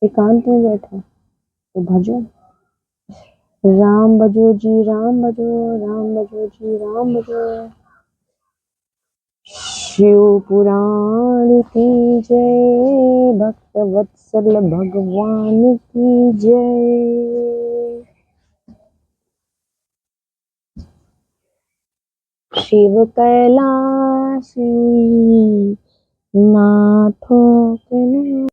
एकांत में बैठो तो भजो, राम भजो जी राम भजो, राम भजो जी राम भजो। शिव पुराण की जय, भक्त वत्सल भगवान की जय। शिव कैलाशी नाथों के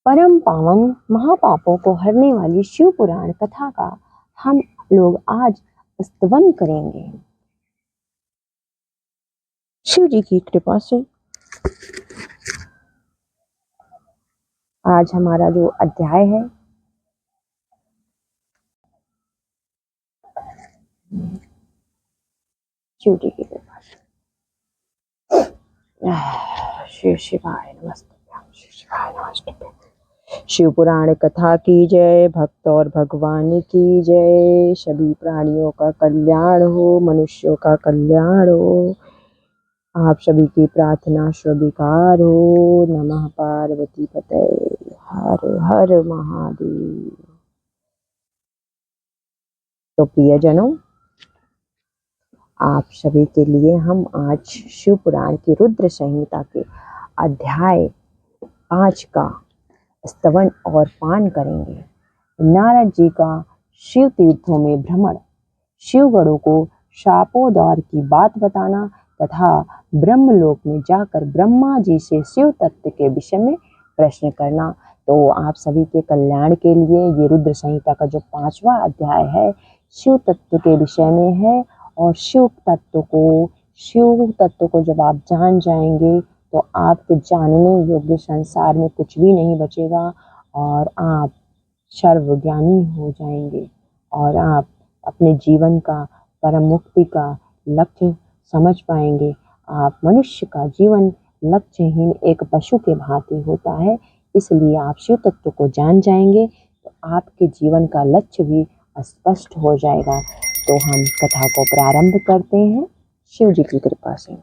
परम पावन महापापों को हरने वाली शिव पुराण कथा का हम लोग आज स्तवन करेंगे। शिव जी की कृपा से आज हमारा जो अध्याय है शिव जी की कृपा से। शिव शिवाय नमस्ते, शिव शिवाय नमस्ते। शिव पुराण कथा की जय, भक्त और भगवान की जय। सभी प्राणियों का कल्याण हो, मनुष्यों का कल्याण हो, आप सभी की प्रार्थना स्वीकार हो। नमः पार्वती पते, हर हर महादेव। तो प्रियजनों, आप सभी के लिए हम आज शिव पुराण की रुद्र संहिता के अध्याय 5 का स्तवन और पान करेंगे। नारद जी का शिव तीर्थों में भ्रमण, शिवगणों को शापोद्धार की बात बताना तथा ब्रह्मलोक में जाकर ब्रह्मा जी से शिव तत्व के विषय में प्रश्न करना। तो आप सभी के कल्याण के लिए ये रुद्र संहिता का जो 5वां अध्याय है शिव तत्व के विषय में है। और शिव तत्व को जब आप जान जाएंगे तो आपके जानने योग्य संसार में कुछ भी नहीं बचेगा और आप सर्वज्ञानी हो जाएंगे और आप अपने जीवन का परम मुक्ति का लक्ष्य समझ पाएंगे। आप मनुष्य का जीवन लक्ष्यहीन एक पशु के भांति होता है, इसलिए आप शिव तत्व को जान जाएंगे तो आपके जीवन का लक्ष्य भी स्पष्ट हो जाएगा। तो हम कथा को प्रारंभ करते हैं शिव जी की कृपा से।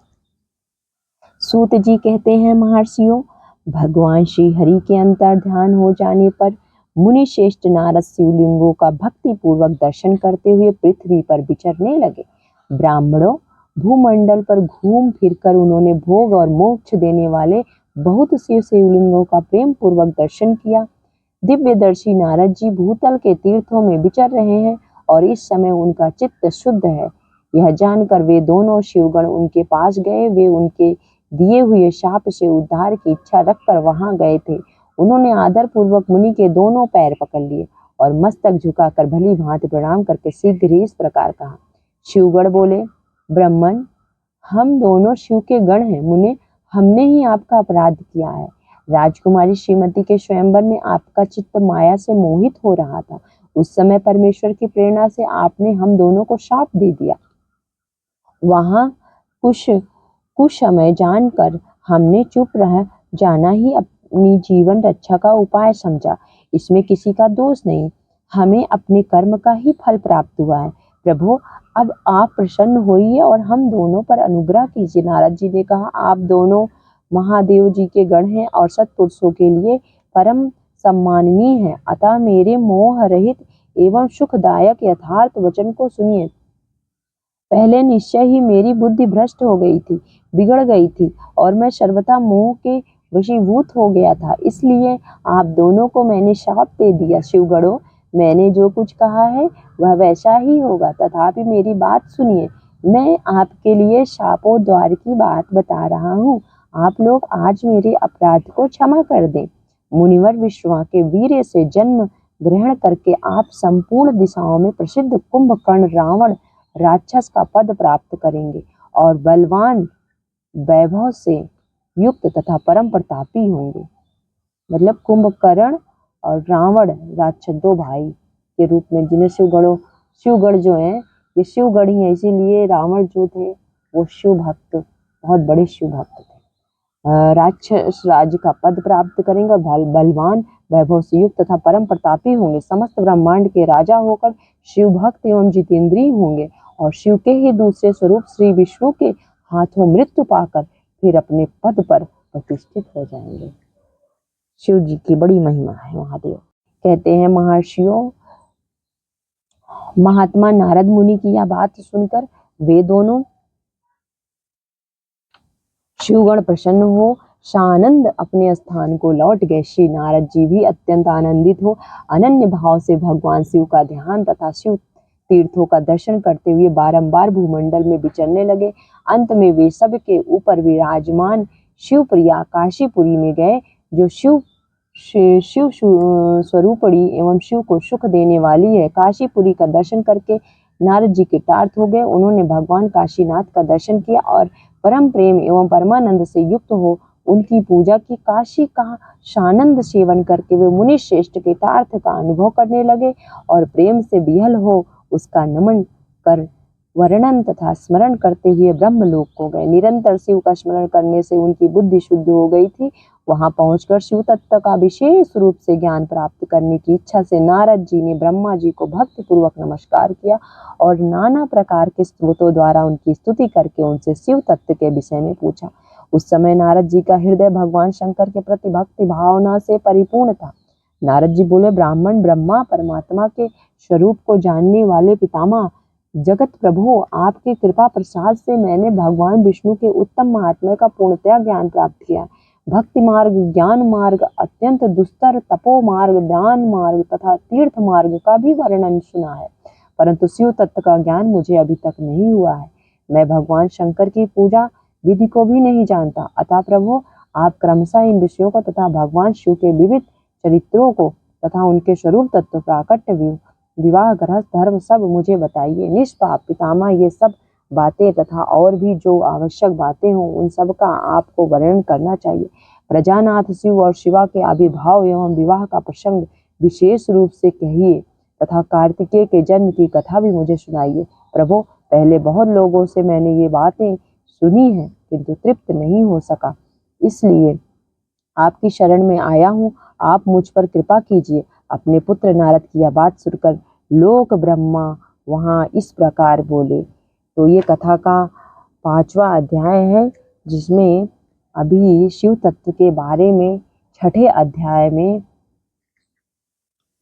सूत जी कहते हैं, महर्षियों, भगवान श्री हरि के अंतर ध्यान हो जाने पर मुनि श्रेष्ठ नारद शिवलिंगों का भक्ति पूर्वक दर्शन करते हुए पृथ्वी पर विचरने लगे। ब्राह्मणों, भूमंडल पर घूम फिरकर उन्होंने भोग और मोक्ष देने वाले बहुत से शिवलिंगों का प्रेम पूर्वक दर्शन किया। दिव्यदर्शी नारद जी भूतल के तीर्थों में विचर रहे हैं और इस समय उनका चित्त शुद्ध है। यह जानकर वे दोनों शिवगण उनके पास गए। वे उनके दिए हुए शाप से उद्धार की इच्छा रखकर वहां गए थे। उन्होंने आदर पूर्वक मुनि के दोनों पैर पकड़ लिए और मस्तक झुकाकर भली भांति प्रणाम करके शीघ्र ही इस प्रकार कहा। शिवगण बोले, ब्राह्मण, हम दोनों शिव के गण हैं। मुने, हमने ही आपका अपराध किया है। राजकुमारी श्रीमती के स्वयंवर में आपका चित्त माया से मोहित हो रहा था। उस समय परमेश्वर की प्रेरणा से आपने हम दोनों को शाप दे दिया। वहां कुछ समय जानकर हमने चुप रह जाना ही अपनी जीवन रक्षा का उपाय समझा। इसमें किसी का दोष नहीं, हमें अपने कर्म का ही फल प्राप्त हुआ है। प्रभु, अब आप प्रसन्न होइए और हम दोनों पर अनुग्रह कीजिए। नारद जी ने कहा, आप दोनों महादेव जी के गण हैं और सत्पुरुषों के लिए परम सम्माननीय हैं, अतः मेरे मोह रहित एवं सुखदायक यथार्थ वचन को सुनिए। पहले निश्चय ही मेरी बुद्धि भ्रष्ट हो गई थी, बिगड़ गई थी और मैं सर्वथा मोह के वशीभूत हो गया था, इसलिए आप दोनों को मैंने शाप दे दिया। शिवगणों, मैंने जो कुछ कहा है वह वैसा ही होगा, तथापि मेरी बात सुनिए। मैं आपके लिए शापोद्धार की बात बता रहा हूँ। आप लोग आज मेरे अपराध को क्षमा कर दें। मुनिवर विश्वा के वीर्य से जन्म ग्रहण करके आप संपूर्ण दिशाओं में प्रसिद्ध कुंभकर्ण रावण राक्षस का पद प्राप्त करेंगे और बलवान वैभव से युक्त तथा परम प्रतापी होंगे। मतलब कुंभकर्ण और रावण राक्षस दो भाई के रूप में, जिन्हें शिवगण जो है ये शिवगण ही है, इसीलिए रावण जो थे वो शिव भक्त, बहुत बड़े शिव भक्त थे। राक्षस राज्य का पद प्राप्त करेंगे और बलवान वैभव से युक्त तथा परम प्रतापी होंगे। समस्त ब्रह्मांड के राजा होकर शिव भक्त एवं जितेंद्रिय होंगे और शिव के ही दूसरे स्वरूप श्री विष्णु के हाथों मृत्यु पाकर फिर अपने पद पर प्रतिष्ठित हो जाएंगे। शिव जी की बड़ी महिमा है। महादेव कहते हैं, महर्षियों, महात्मा नारद मुनि की यह बात सुनकर वे दोनों शिवगण प्रसन्न हो सानंद अपने स्थान को लौट गए। श्री नारद जी भी अत्यंत आनंदित हो अनन्य भाव से भगवान शिव का ध्यान तथा शिव तीर्थों का दर्शन करते हुए बारंबार भूमंडल में विचरने लगे। अंत में वे सब के ऊपर विराजमान शिवप्रिया काशीपुरी में गए, जो शिव स्वरूपणी एवं शिव को सुख देने वाली है। काशीपुरी का दर्शन करके नारद जी कृतार्थ हो गए। उन्होंने भगवान काशीनाथ का दर्शन किया और परम प्रेम एवं परमानंद से युक्त हो उनकी पूजा की। काशी का सानंद सेवन करके वे मुनि श्रेष्ठ कृतार्थ का अनुभव करने लगे और प्रेम से विह्वल हो उसका नमन कर वर्णन तथा स्मरण करते हुए ब्रह्मलोक को गए। निरंतर शिव का स्मरण करने से उनकी बुद्धि शुद्ध हो गई थी। वहां पहुंचकर शिव तत्व का विशेष रूप से ज्ञान प्राप्त करने की इच्छा से नारद जी ने ब्रह्मा जी को भक्ति पूर्वक नमस्कार किया और नाना प्रकार के स्तोत्रों द्वारा उनकी स्तुति करके उनसे शिव तत्व के विषय में पूछा। उस समय नारद जी का हृदय भगवान शंकर के प्रति भक्ति भावना से परिपूर्ण था। नारद जी बोले, ब्राह्मण ब्रह्मा परमात्मा के स्वरूप को जानने वाले पितामह जगत प्रभु, आपकी कृपा प्रसाद से मैंने भगवान विष्णु के उत्तम महात्म्य का पूर्णतया ज्ञान प्राप्त किया। भक्ति मार्ग, ज्ञान मार्ग, अत्यंत दुस्तर तपो मार्ग, दान मार्ग तथा तीर्थ मार्ग का भी वर्णन सुना है, परंतु शिव तत्व का ज्ञान मुझे अभी तक नहीं हुआ है। मैं भगवान शंकर की पूजा विधि को भी नहीं जानता। अतः प्रभु, आप क्रमशः इन विषयों को तथा भगवान शिव के विविध चरित्रों को तथा उनके स्वरूप तत्व प्राकट्य विवाह गृहस्थ धर्म सब मुझे बताइए। निष्पाप पितामह, ये सब बातें तथा और भी जो आवश्यक बातें हों उन सब का आपको वर्णन करना चाहिए। प्रजानाथ शिव और शिवा के आविर्भाव एवं विवाह का प्रसंग विशेष रूप से कहिए तथा कार्तिकेय के जन्म की कथा भी मुझे सुनाइए। प्रभु, पहले बहुत लोगों से मैंने ये बातें सुनी हैं किंतु तृप्त नहीं हो सका, इसलिए आपकी शरण में आया हूँ। आप मुझ पर कृपा कीजिए। अपने पुत्र नारद की यह बात सुनकर लोक ब्रह्मा वहाँ इस प्रकार बोले। तो ये कथा का 5वां अध्याय है, जिसमें अभी शिव तत्व के बारे में 6ठे अध्याय में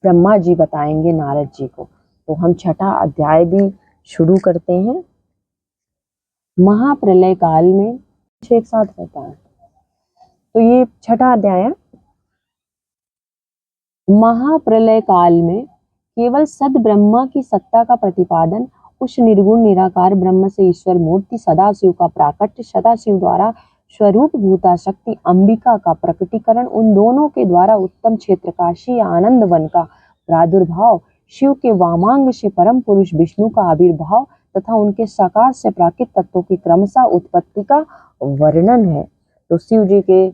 ब्रह्मा जी बताएंगे नारद जी को। तो हम 6ठा अध्याय भी शुरू करते हैं। महाप्रलय काल में एक साथ रहता है, तो ये 6ठा अध्याय है। महाप्रलय काल में केवल सद ब्रह्मा की सत्ता का प्रतिपादन, उस निर्गुण निराकार ब्रह्म से ईश्वर मूर्ति सदाशिव का प्राकट्य, सदाशिव द्वारा स्वरूप भूता शक्ति अंबिका का प्रकटीकरण, उन दोनों के द्वारा उत्तम क्षेत्र काशी आनंद वन का प्रादुर्भाव, शिव के वामांग से परम पुरुष विष्णु का आविर्भाव तथा उनके साकार से प्राकृत तत्वों की क्रमशः उत्पत्ति का वर्णन है। तो शिव जी के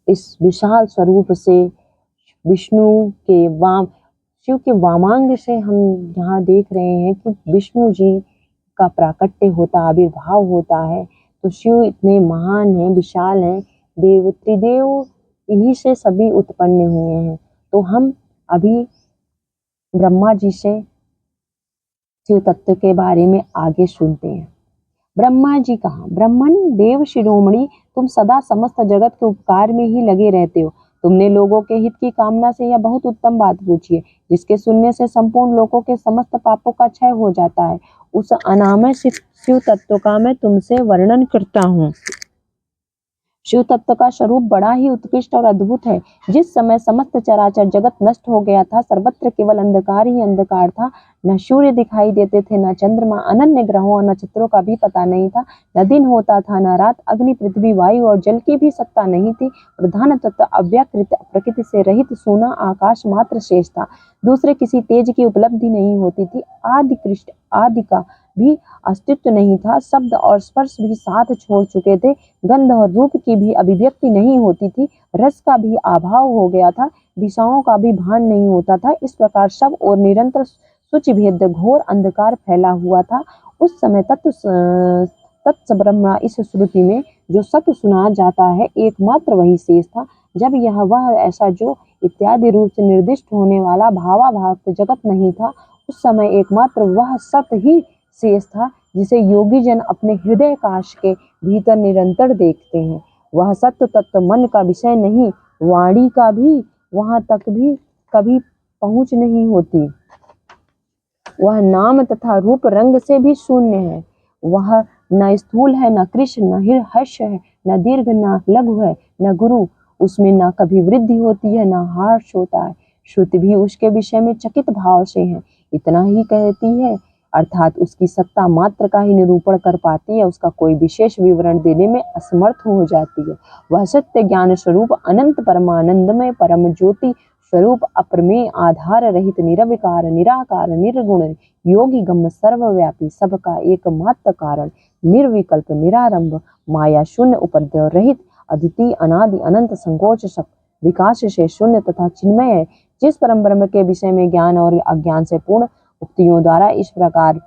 इस विशाल स्वरूप से विष्णु के शिव के वामांग से हम यहाँ देख रहे हैं कि विष्णु जी का प्राकट्य होता, आविर्भाव होता है। तो शिव इतने महान हैं, विशाल हैं, देव त्रिदेव इन्हीं से सभी उत्पन्न हुए हैं। तो हम अभी ब्रह्मा जी से शिव तत्व के बारे में आगे सुनते हैं। ब्रह्मा जी कहा, ब्राह्मण देव शिरोमणि, तुम सदा समस्त जगत के उपकार में ही लगे रहते हो। तुमने लोगों के हित की कामना से यह बहुत उत्तम बात पूछी है, जिसके सुनने से संपूर्ण लोगों के समस्त पापों का क्षय हो जाता है। उस अनामय शिव तत्व का मैं तुमसे वर्णन करता हूँ। शिव तत्व का स्वरूप बड़ा ही उत्कृष्ट और अद्भुत है। जिस समय समस्त चराचर जगत नष्ट हो गया था, सर्वत्र केवल अंधकार ही अंधकार था। न सूर्य दिखाई देते थे, न चंद्रमा, अनन्य ग्रहों और नक्षत्रों का भी पता नहीं था। न दिन होता था न रात, अग्नि पृथ्वी वायु और जल की भी सत्ता नहीं थी। प्रधान तत्व अव्याकृत प्रकृति से रहित सोना आकाश मात्र शेष था। दूसरे किसी तेज की उपलब्धि नहीं होती थी। आदि कृष्ण आदि का भी अस्तित्व नहीं था। शब्द और स्पर्श भी साथ छोड़ चुके थे। गंध और रूप की भी अभिव्यक्ति नहीं होती थी। रस का भी अभाव हो गया था। दिशाओं का भी भान नहीं होता था। इस प्रकार सब और निरंतर सूचिभेद घोर अंधकार फैला हुआ था। उस समय तत्स ब्रह्मा इस श्रुति में जो सत्य सुना जाता है, एकमात्र वही शेष था। जब यह वह ऐसा जो इत्यादि रूप से निर्दिष्ट होने वाला भावाभाव जगत नहीं था, उस समय एकमात्र वह सत्य ही शेष था, जिसे योगी जन अपने हृदय काश के भीतर निरंतर देखते हैं। वह सत्य तत्व मन का विषय नहीं, वाणी का भी वहां तक भी कभी पहुंच नहीं होती। वह नाम तथा रूप रंग से भी शून्य है। वह न स्थूल है, न कृष्ण, न हर्ष है, न दीर्घ, न लघु है, न गुरु। उसमें न कभी वृद्धि होती है, न हर्ष होता है। श्रुति भी उसके विषय में चकित भाव से है, इतना ही कहती है, अर्थात उसकी सत्ता मात्र का ही निरूपण कर पाती है, उसका कोई विशेष विवरण देने में असमर्थ हो जाती है। वह सत्य ज्ञान स्वरूप अनंत परमानंदमय परम ज्योति स्वरूप अप्रमेय आधार रहित निरविकार निराकार निर्गुण योगी गम सर्वव्यापी सबका एकमात्र कारण निर्विकल्प निरारंभ माया शून्य उपद्रव रहित अद्वितीय अनादि अनंत संकोच विकास से शून्य तथा चिन्मय है, जिस परम ब्रह्म के विषय में ज्ञान और अज्ञान से पूर्ण उक्तियों द्वारा इस प्रकार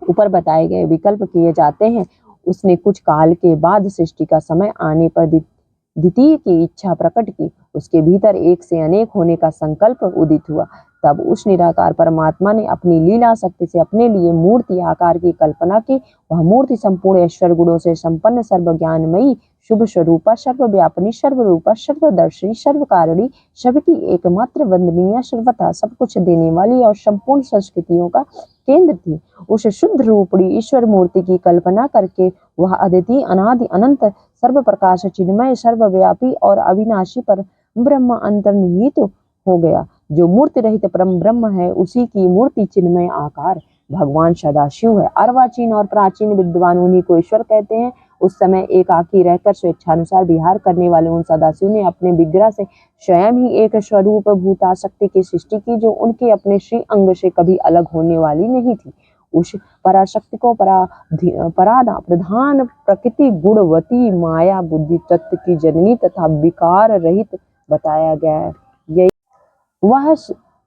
ऊपर बताए गए विकल्प किए जाते हैं। उसने कुछ काल के बाद सृष्टि का समय आने पर द्वितीय की इच्छा प्रकट की। उसके भीतर एक से अनेक होने का संकल्प उदित हुआ। तब उस निराकार परमात्मा ने अपनी लीला शक्ति से अपने लिए मूर्ति आकार की कल्पना की। वह मूर्ति संपूर्ण ऐश्वर्य गुणों से संपन्न सर्वज्ञानमयी शुभ स्वरूपा सर्वव्यापिनी सर्वरूपा सर्वदर्शी सर्वकारिणी सबकी एकमात्र वंदनीय सर्वथा सब कुछ देने वाली और संपूर्ण संस्कृतियों का केंद्र थी। उस शुद्ध रूपड़ी ईश्वर मूर्ति की कल्पना करके वह अद्वितीय अनादि अनंत सर्व प्रकाश चिन्मय सर्वव्यापी और अविनाशी पर ब्रह्म अंतर्निहित हो गया। जो मूर्ति रहित परम ब्रह्म है, उसी की मूर्ति चिन्मय आकार भगवान सदाशिव है। अर्वाचीन और प्राचीन विद्वान उन्हीं को ईश्वर कहते हैं। उस समय एकाकी रहकर स्वेच्छानुसार विहार करने वाले उन सदाशिव ने अपने विग्रह से स्वयं ही एक स्वरूप भूताशक्ति की सृष्टि की, जो उनके अपने श्री अंग से कभी अलग होने वाली नहीं थी। उस पराशक्ति को पराधा प्रधान प्रकृति गुणवती माया बुद्धि तत्व की जननी तथा विकार रहित बताया गया है। यही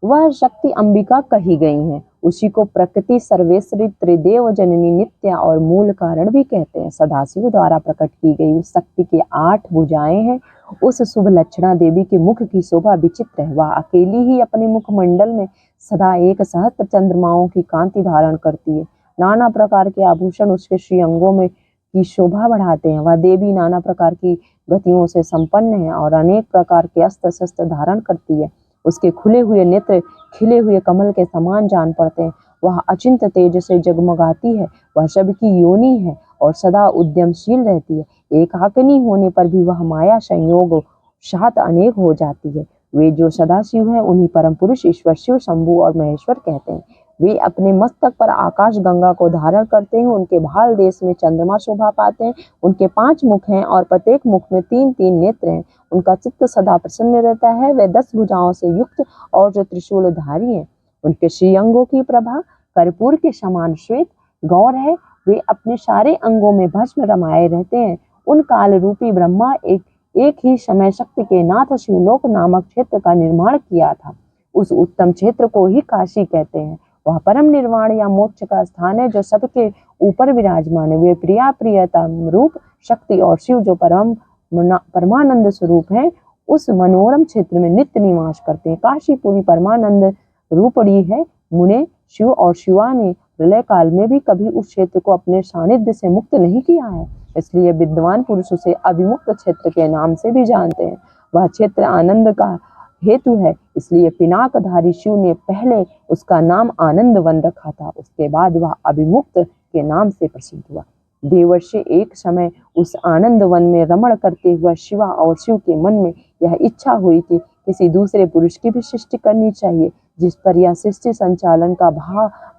वह शक्ति अंबिका कही गई है। उसी को प्रकृति सर्वेश्वरी त्रिदेव जननी नित्य और मूल कारण भी कहते हैं। सदाशिव द्वारा प्रकट की गई उस शक्ति के 8 भुजाएं हैं। उस शुभ लक्षणा देवी के मुख की शोभा विचित्र है। वह अकेली ही अपने मुखमंडल में सदा एक सहस्त्र चंद्रमाओं की कांति धारण करती है। नाना प्रकार के आभूषण उसके श्री अंगों में की शोभा बढ़ाते हैं। वह देवी नाना प्रकार की गतियों से संपन्न है और अनेक प्रकार के अस्त्र शस्त्र धारण करती है। उसके खुले हुए नेत्र खिले हुए कमल के समान जान पड़ते हैं। वह अचिंत तेज से जगमगाती है। वह सबकी योनि है और सदा उद्यमशील रहती है। एकाकिनी होने पर भी वह माया संयोग सात अनेक हो जाती है। वे जो सदाशिव है उन्हीं परम पुरुष ईश्वर शिव शंभु और महेश्वर कहते हैं। वे अपने मस्तक पर आकाश गंगा को धारण करते हैं। उनके भाल देश में चंद्रमा शोभा पाते हैं। उनके 5 मुख हैं और प्रत्येक मुख में 3-3 नेत्र हैं। उनका चित्त सदा प्रसन्न रहता है। वे 10 भुजाओं से युक्त और जो त्रिशूलधारी हैं। उनके श्रीअंगों की प्रभा कर्पूर के समान श्वेत गौर है। वे अपने सारे अंगों में भस्म रमाए रहते हैं। उन काल रूपी ब्रह्मा एक ही समय शक्ति के नाथ शिवलोक नामक क्षेत्र का निर्माण किया था। उस उत्तम क्षेत्र को ही काशी कहते हैं। वह परम निर्वाण या मोक्ष का स्थान है जो सबके ऊपर विराजमान है। वे प्रियतम रूप शक्ति और शिव जो परमानंद स्वरूप है, उस मनोरम क्षेत्र में नित्य निवास करते हैं। काशी पूरी परमानंद रूपड़ी है। मुने शिव और शिवा ने प्रलय काल में भी कभी उस क्षेत्र को अपने सानिध्य से मुक्त नहीं किया है, इसलिए विद्वान पुरुष उसे अभिमुक्त क्षेत्र के नाम से भी जानते हैं। वह क्षेत्र आनंद का हेतु है, इसलिए पिनाकधारी शिव ने पहले उसका नाम आनंद वन रखा था। उसके बाद वह अभिमुक्त के नाम से प्रसिद्ध हुआ। देवर्षि एक समय उस आनंद वन में रमण करते हुए शिवा और शिव के मन में यह इच्छा हुई कि किसी दूसरे पुरुष की भी सृष्टि करनी चाहिए, जिस पर यह सृष्टि संचालन का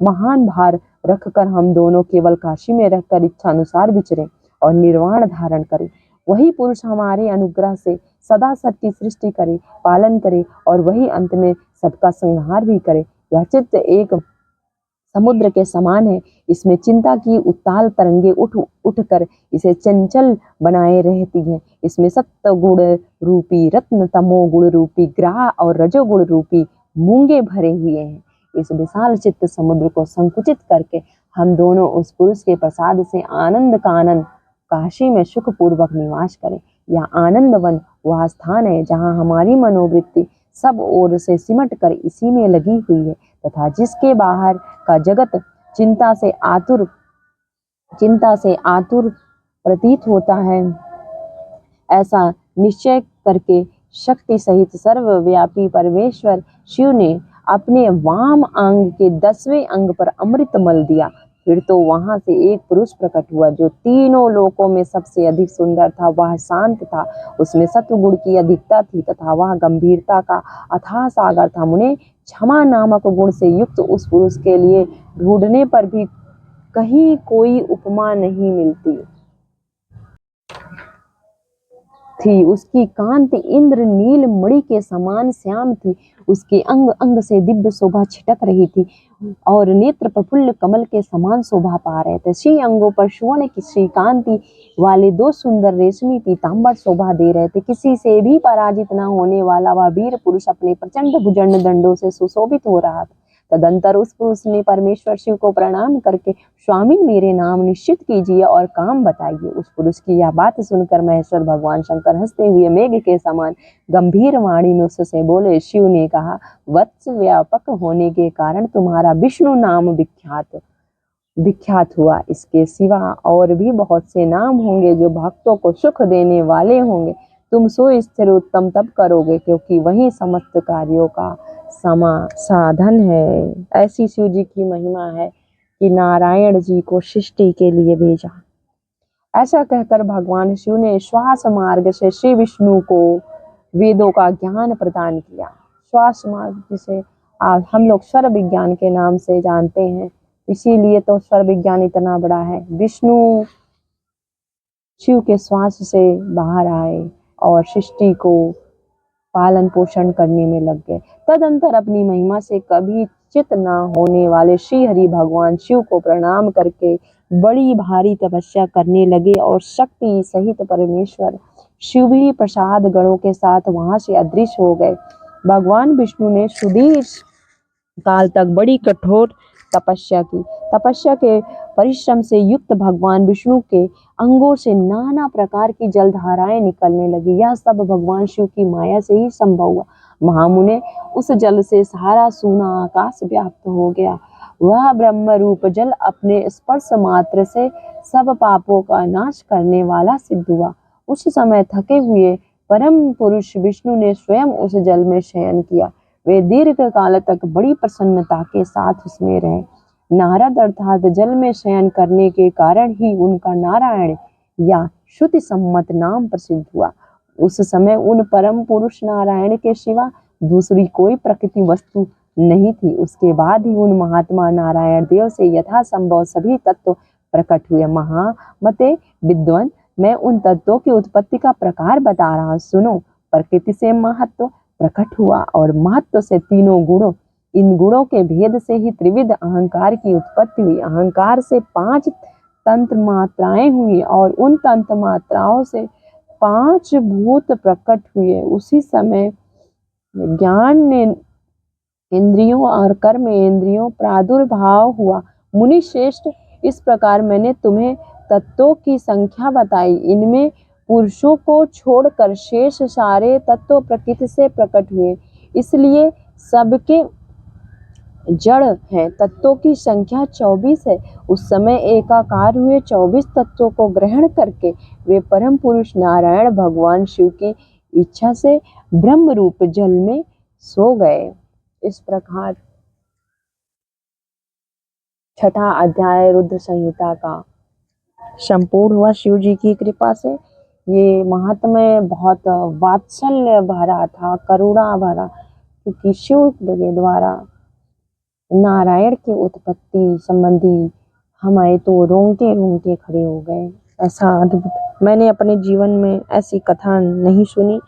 महान भार रखकर हम दोनों केवल काशी में रहकर इच्छानुसार विचरें और निर्वाण धारण करें। वही पुरुष हमारे अनुग्रह से सदा सबकी सृष्टि करे, पालन करे और वही अंत में सबका संहार भी करे। यह चित्त एक समुद्र के समान है। इसमें चिंता की उत्ताल तरंगे उठकर इसे चंचल बनाए रहती हैं। इसमें सत्व गुण रूपी रत्न, तमो गुण रूपी ग्रह और रजोगुण रूपी मूंगे भरे हुए हैं। इस विशाल चित्त समुद्र को संकुचित करके हम दोनों उस पुरुष के प्रसाद से आनंद कानन काशी में सुख पूर्वक निवास करें। यह आनंद वन वह स्थान है जहाँ हमारी मनोवृत्ति सब ओर से सिमट कर इसी में लगी हुई है तथा जिसके बाहर का जगत चिंता से आतुर प्रतीत होता है। ऐसा निश्चय करके शक्ति सहित सर्वव्यापी परमेश्वर शिव ने अपने वाम अंग के 10वें अंग पर अमृत मल दिया। फिर तो वहां से एक पुरुष प्रकट हुआ जो तीनों लोकों में सबसे अधिक सुंदर था। वह शांत था, उसमें सत्वगुण की अधिकता थी तथा वह गंभीरता का अथाह सागर था। मुने, क्षमा नामक गुण से युक्त उस पुरुष के लिए ढूंढने पर भी कहीं कोई उपमा नहीं मिलती थी। उसकी कांति इंद्र नील मणि के समान श्याम थी। उसके अंग अंग से दिव्य शोभा छिटक रही थी और नेत्र प्रफुल्ल कमल के समान शोभा पा रहे थे। श्री अंगों पर सुवर्ण की श्रीकांति वाले 2 सुंदर रेशमी पीताम्बर शोभा दे रहे थे। किसी से भी पराजित न होने वाला वह वीर पुरुष अपने प्रचंड भुजंड दंडों से सुशोभित हो रहा था। तदंतर उस पुरुष ने परमेश्वर शिव को प्रणाम करके, स्वामी मेरे नाम निश्चित कीजिए और काम बताइए। उस पुरुष की यह बात सुनकर महेश्वर भगवान शंकर हंसते हुए मेघ के समान गंभीर वाणी में उससे बोले। शिव ने कहा, वत्स व्यापक होने के कारण तुम्हारा विष्णु नाम विख्यात हुआ। इसके सिवा और भी बहुत से नाम होंगे जो भक्तों को सुख देने वाले होंगे। तुम सो स्थिर उत्तम तब करोगे क्योंकि वही समस्त कार्यों का साधन है। ऐसी शिव जी की महिमा है कि नारायण जी को सृष्टि के लिए भेजा। ऐसा कहकर भगवान शिव ने श्वास मार्ग से श्री विष्णु को वेदों का ज्ञान प्रदान किया। श्वास मार्ग जिसे हम लोग स्वर विज्ञान के नाम से जानते हैं, इसीलिए तो स्वर विज्ञान इतना बड़ा है। विष्णु शिव के श्वास से बाहर आए और सृष्टि को पालन पोषण करने में लग गए। तदंतर अपनी महिमा से कभी चित न होने वाले श्री हरि भगवान शिव को प्रणाम करके बड़ी भारी तपस्या करने लगे और शक्ति सहित परमेश्वर शिव भी प्रसाद गणों के साथ वहां से अदृश्य हो गए। भगवान विष्णु ने सुदीर्घ काल तक बड़ी कठोर तपस्या की। तपस्या के परिश्रम से युक्त भगवान विष्णु के अंगों से नाना प्रकार की जलधाराएं निकलने लगी। यह सब भगवान शिव की माया से ही संभव हुआ। महामुने, उस जल से सारा सूना आकाश व्याप्त हो गया। वह ब्रह्म रूप जल अपने स्पर्श मात्र से सब पापों का नाश करने वाला सिद्ध हुआ। उस समय थके हुए परम पुरुष विष्णु ने स्वयं उस जल में शयन किया। वे दीर्घ काल तक बड़ी प्रसन्नता के साथ उसमें रहे। नारद अर्थात जल में शयन करने के कारण ही उनका नारायण या श्रुति सम्मत नाम प्रसिद्ध हुआ। उस समय उन परम पुरुष नारायण के सिवा दूसरी कोई प्रकृति वस्तु नहीं थी। उसके बाद ही उन महात्मा नारायण देव से यथासंभव सभी तत्व प्रकट हुए। महामते विद्वान, मैं उन तत्वों की उत्पत्ति का प्रकार बता रहा हूं, सुनो। प्रकृति से महत्व प्रकट हुआ और महत्व से तीनों गुणों, इन गुणों के भेद से ही त्रिविध अहंकार की उत्पत्ति हुई। अहंकार से 5 तंत्र मात्राएं हुई और उन तंत्र मात्राओं से 5 भूत प्रकट हुए। उसी समय ज्ञान ने इंद्रियों और कर्म इंद्रियों प्रादुर्भाव हुआ। मुनि श्रेष्ठ, इस प्रकार मैंने तुम्हें तत्वों की संख्या बताई। इनमें पुरुषों को छोड़कर शेष सारे तत्व प्रकृति से प्रकट हुए, इसलिए सबके जड़ हैं। तत्वों की संख्या 24 है। उस समय एकाकार हुए 24 तत्वों को ग्रहण करके वे परम पुरुष नारायण भगवान शिव की इच्छा से ब्रह्म रूप जल में सो गए। इस प्रकार 6ठा अध्याय रुद्र संहिता का संपूर्ण हुआ शिव जी की कृपा से। ये महात्म्य बहुत वात्सल्य भरा था, करुणा भरा, क्योंकि शिव के द्वारा नारायण की उत्पत्ति संबंधी हमारे तो रोंगटे रोंगटे खड़े हो गए। ऐसा अद्भुत मैंने अपने जीवन में ऐसी कथा नहीं सुनी।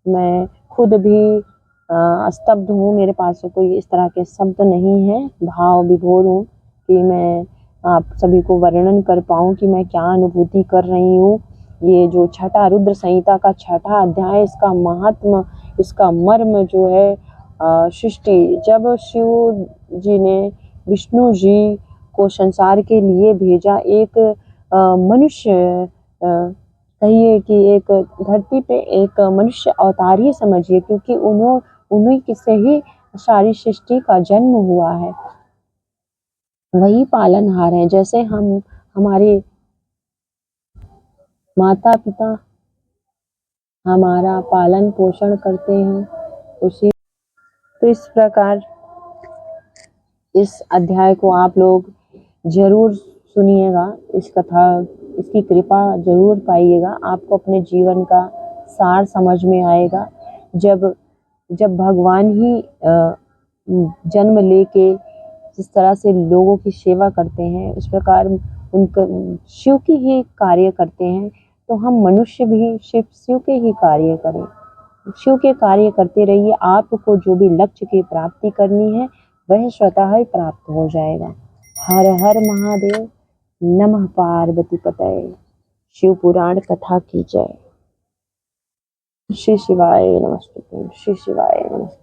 मैं खुद भी स्तब्ध हूँ, मेरे पास कोई इस तरह के शब्द नहीं है, भाव विभोर हूँ कि मैं आप सभी को वर्णन कर पाऊँ कि मैं क्या अनुभूति कर रही हूँ। ये जो 6ठा रुद्र संहिता का 6ठा अध्याय, इसका महात्म, इसका मर्म जो है सृष्टि, जब शिव जी ने विष्णु जी को संसार के लिए भेजा, एक मनुष्य कहिए कि एक धरती पे एक मनुष्य अवतार ही समझिए, क्योंकि उन्हीं से ही सारी सृष्टि का जन्म हुआ है। वही पालनहार है। जैसे हम हमारे माता पिता हमारा पालन पोषण करते हैं उसी। तो इस प्रकार इस अध्याय को आप लोग जरूर सुनिएगा, इस कथा, इसकी कृपा जरूर पाइएगा। आपको अपने जीवन का सार समझ में आएगा। जब जब भगवान ही जन्म लेके जिस तरह से लोगों की सेवा करते हैं, उस प्रकार उनका शिव की ही कार्य करते हैं, तो हम मनुष्य भी शिव के ही कार्य करें। शिव के कार्य करते रहिए। आपको जो भी लक्ष्य की प्राप्ति करनी है वह स्वतः ही प्राप्त हो जाएगा। हर हर महादेव। नमः पार्वती पतये। शिव पुराण कथा की जय। श्री शिवाय नमस्तुभ्यं। श्री शिवाय नमस्तुभ्यं।